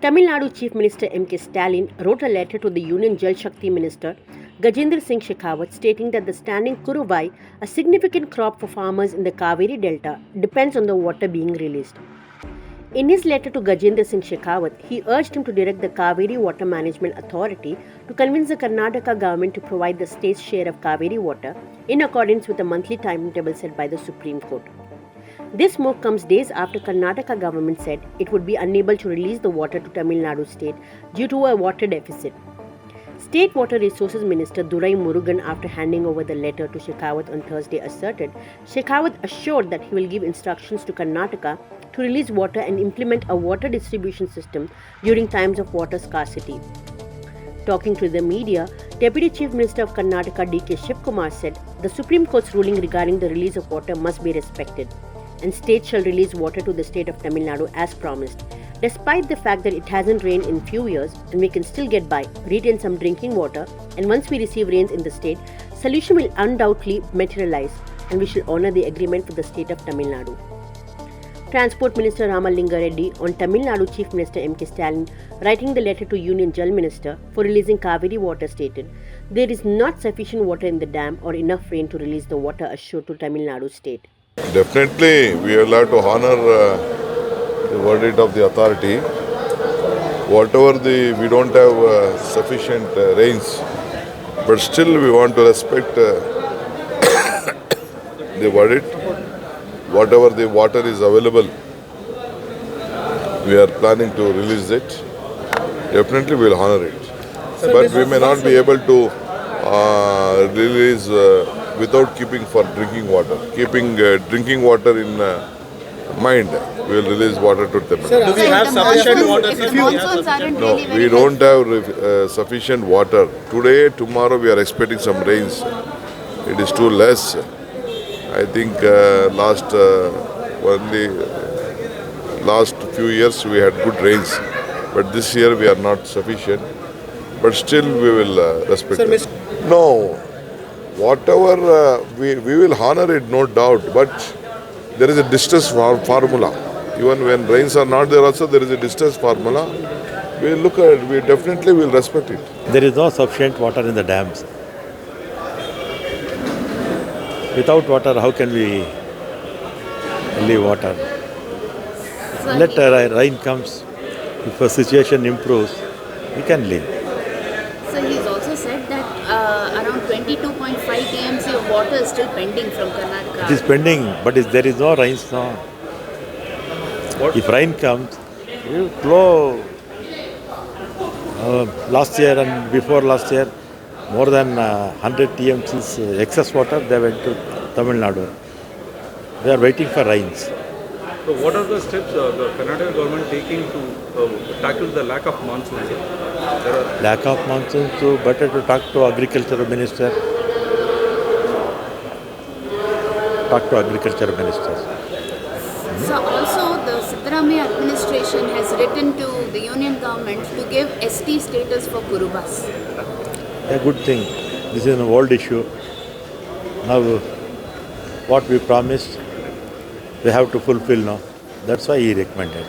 Tamil Nadu Chief Minister M.K. Stalin wrote a letter to the Union Jal Shakthi Minister Gajendra Singh Shekhawat stating that the standing Kuruvai, a significant crop for farmers in the Kaveri Delta, depends on the water being released. In his letter to Gajendra Singh Shekhawat, he urged him to direct the Kaveri Water Management Authority to convince the Karnataka government to provide the state's share of Kaveri water in accordance with the monthly timetable set by the Supreme Court. This move comes days after Karnataka government said it would be unable to release the water to Tamil Nadu state due to a water deficit. State Water Resources Minister Durai Murugan, after handing over the letter to Shekhawat on Thursday, asserted Shekhawat assured that he will give instructions to Karnataka to release water and implement a water distribution system during times of water scarcity. Talking to the media, Deputy Chief Minister of Karnataka D.K. Shivkumar said the Supreme Court's ruling regarding the release of water must be respected, and state shall release water to the state of Tamil Nadu as promised. Despite the fact that it hasn't rained in few years and we can still get by, retain some drinking water, and once we receive rains in the state, solution will undoubtedly materialize and we shall honour the agreement with the state of Tamil Nadu. Transport Minister Ramalinga Reddy on Tamil Nadu Chief Minister M.K. Stalin writing the letter to Union Jal Minister for releasing Kaveri water stated, there is not sufficient water in the dam or enough rain to release the water assured to Tamil Nadu state. Definitely, we will have to honor the verdict of the authority. Whatever we don't have sufficient rains, but still we want to respect the verdict. Whatever the water is available, we are planning to release it. Definitely, we will honor it. So but we may not be able to release without keeping for drinking water. Keeping drinking water in mind, we will release water to Tamil Nadu. Sir, do we have sufficient water? No, we don't have sufficient water. Today, tomorrow, we are expecting some rains. It is too less. I think last few years we had good rains, but this year we are not sufficient. But still, we will respect it. No, whatever we will honor it, no doubt. But there is a distance formula. Even when rains are not there, also there is a distance formula. We look at it. We definitely will respect it. There is no sufficient water in the dams. Without water, how can we live water? Let rain comes. If the situation improves, we can live. So he's also said that around 22.5 TMC of water is still pending from Karnataka. It is pending, but there is no rains now. If rain comes, it will flow. Last year and before last year, more than 100 TMC's excess water, they went to Tamil Nadu. They are waiting for rains. So what are the steps the Karnataka government taking to tackle the lack of monsoons? Lack of monsoon, so better to talk to Agriculture Minister. Talk to Agriculture Minister. So also the Siddaramaiah administration has written to the union government to give ST status for Kurubas. A good thing. This is an old issue. Now, what we promised, we have to fulfill now. That's why he recommended.